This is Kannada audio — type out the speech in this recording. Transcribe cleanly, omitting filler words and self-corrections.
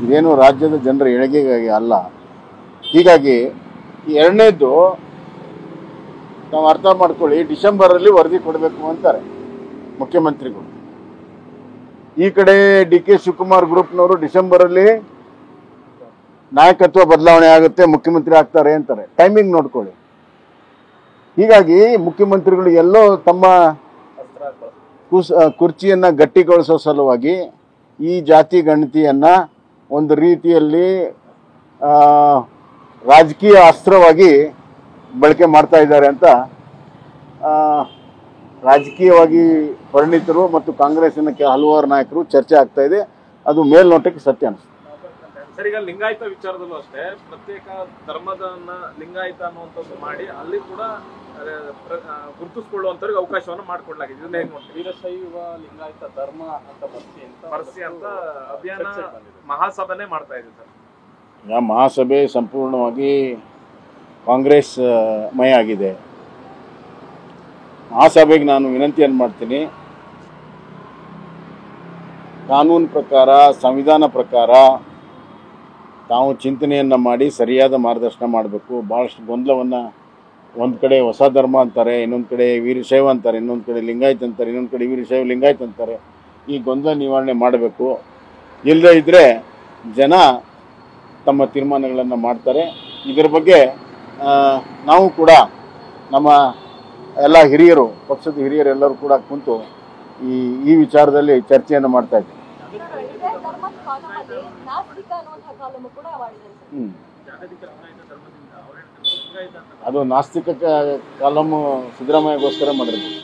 ಇದೇನು ರಾಜ್ಯದ ಜನರ ಏಳಿಗೆಗಾಗಿ ಅಲ್ಲ. ಹೀಗಾಗಿ ಎರಡನೇದ್ದು ನಾವು ಅರ್ಥ ಮಾಡ್ಕೊಳ್ಳಿ, ಡಿಸೆಂಬರಲ್ಲಿ ವರದಿ ಕೊಡಬೇಕು ಅಂತಾರೆ ಮುಖ್ಯಮಂತ್ರಿಗಳು. ಈ ಕಡೆ DK ಶಿವಕುಮಾರ್ ಗ್ರೂಪ್ನವರು ಡಿಸೆಂಬರಲ್ಲಿ ನಾಯಕತ್ವ ಬದಲಾವಣೆ ಆಗುತ್ತೆ, ಮುಖ್ಯಮಂತ್ರಿ ಆಗ್ತಾರೆ ಅಂತಾರೆ. ಟೈಮಿಂಗ್ ನೋಡ್ಕೊಳ್ಳಿ. ಹೀಗಾಗಿ ಮುಖ್ಯಮಂತ್ರಿಗಳು ಎಲ್ಲೋ ತಮ್ಮ ಕುರ್ಚಿಯನ್ನ ಗಟ್ಟಿಗೊಳಿಸೋ ಸಲುವಾಗಿ ಈ ಜಾತಿ ಗಣತಿಯನ್ನ ಒಂದು ರೀತಿಯಲ್ಲಿ ರಾಜಕೀಯ ಅಸ್ತ್ರವಾಗಿ ಬಳಕೆ ಮಾಡ್ತಾ ಇದ್ದಾರೆ ಅಂತ ರಾಜಕೀಯವಾಗಿ ಪರಿಣಿತರು ಮತ್ತು ಕಾಂಗ್ರೆಸ್ಸಿನ ಹಲವಾರು ನಾಯಕರು ಚರ್ಚೆ ಆಗ್ತಾ ಇದೆ. ಅದು ಮೇಲ್ನೋಟಕ್ಕೆ ಸತ್ಯ ಅನಿಸ್ತದೆ. ಸರ್, ಈಗ ಲಿಂಗಾಯತ ವಿಚಾರದಲ್ಲೂ ಅಷ್ಟೇ ಪ್ರತ್ಯೇಕ ಧರ್ಮದನ್ನ ಲಿಂಗಾಯತ ಅನ್ನುವಂಥದ್ದು ಮಾಡಿ ಅಲ್ಲಿ ಕೂಡ ಗುರುತಿಸಿಕೊಳ್ಳುವಂತವ್ರಿಗೆ ಅವಕಾಶವನ್ನು ಮಾಡಿಕೊಡ್ಲಾಗಿದೆ. ಇದನ್ನ ಹೇಗೆ ನೋಡ್ತೀವಿ? ವೀರಶೈವ ಲಿಂಗಾಯತ ಧರ್ಮ ಅಂತ ಬರ್ಸಿ ಅಂತ ಅಭಿಯಾನ ಮಹಾಸಭೆನೇ ಮಾಡ್ತಾ ಇದೆ ಸರ್. ಈಗ ಮಹಾಸಭೆ ಸಂಪೂರ್ಣವಾಗಿ ಕಾಂಗ್ರೆಸ್ ಮಯ ಆಗಿದೆ. ಮಹಾಸಭೆಗೆ ನಾನು ವಿನಂತಿಯನ್ನು ಮಾಡ್ತೀನಿ, ಕಾನೂನು ಪ್ರಕಾರ, ಸಂವಿಧಾನ ಪ್ರಕಾರ ತಾವು ಚಿಂತನೆಯನ್ನು ಮಾಡಿ ಸರಿಯಾದ ಮಾರ್ಗದರ್ಶನ ಮಾಡಬೇಕು. ಭಾಳಷ್ಟು ಗೊಂದಲವನ್ನು, ಒಂದು ಕಡೆ ಹೊಸ ಧರ್ಮ ಅಂತಾರೆ, ಇನ್ನೊಂದು ಕಡೆ ವೀರಶೈವ ಅಂತಾರೆ, ಇನ್ನೊಂದು ಕಡೆ ಲಿಂಗಾಯತ ಅಂತಾರೆ, ಇನ್ನೊಂದು ಕಡೆ ವೀರಶೈವ ಲಿಂಗಾಯತ ಅಂತಾರೆ. ಈ ಗೊಂದಲ ನಿವಾರಣೆ ಮಾಡಬೇಕು. ಇಲ್ಲದೇ ಇದ್ದರೆ ಜನ ತಮ್ಮ ತೀರ್ಮಾನಗಳನ್ನು ಮಾಡ್ತಾರೆ. ಇದರ ಬಗ್ಗೆ ನಾವು ಕೂಡ ನಮ್ಮ ಎಲ್ಲ ಹಿರಿಯರು, ಪಕ್ಷದ ಹಿರಿಯರೆಲ್ಲರೂ ಕೂಡ ಕುಂತು ಈ ವಿಚಾರದಲ್ಲಿ ಚರ್ಚೆಯನ್ನು ಮಾಡ್ತಾ ಇದ್ದೀವಿ. ಅದು ನಾಸ್ತಿಕ ಕಾಲಮ್ ಸಿದ್ದರಾಮಯ್ಯಗೋಸ್ಕರ ಮಾಡಿರ್ಬೋದು.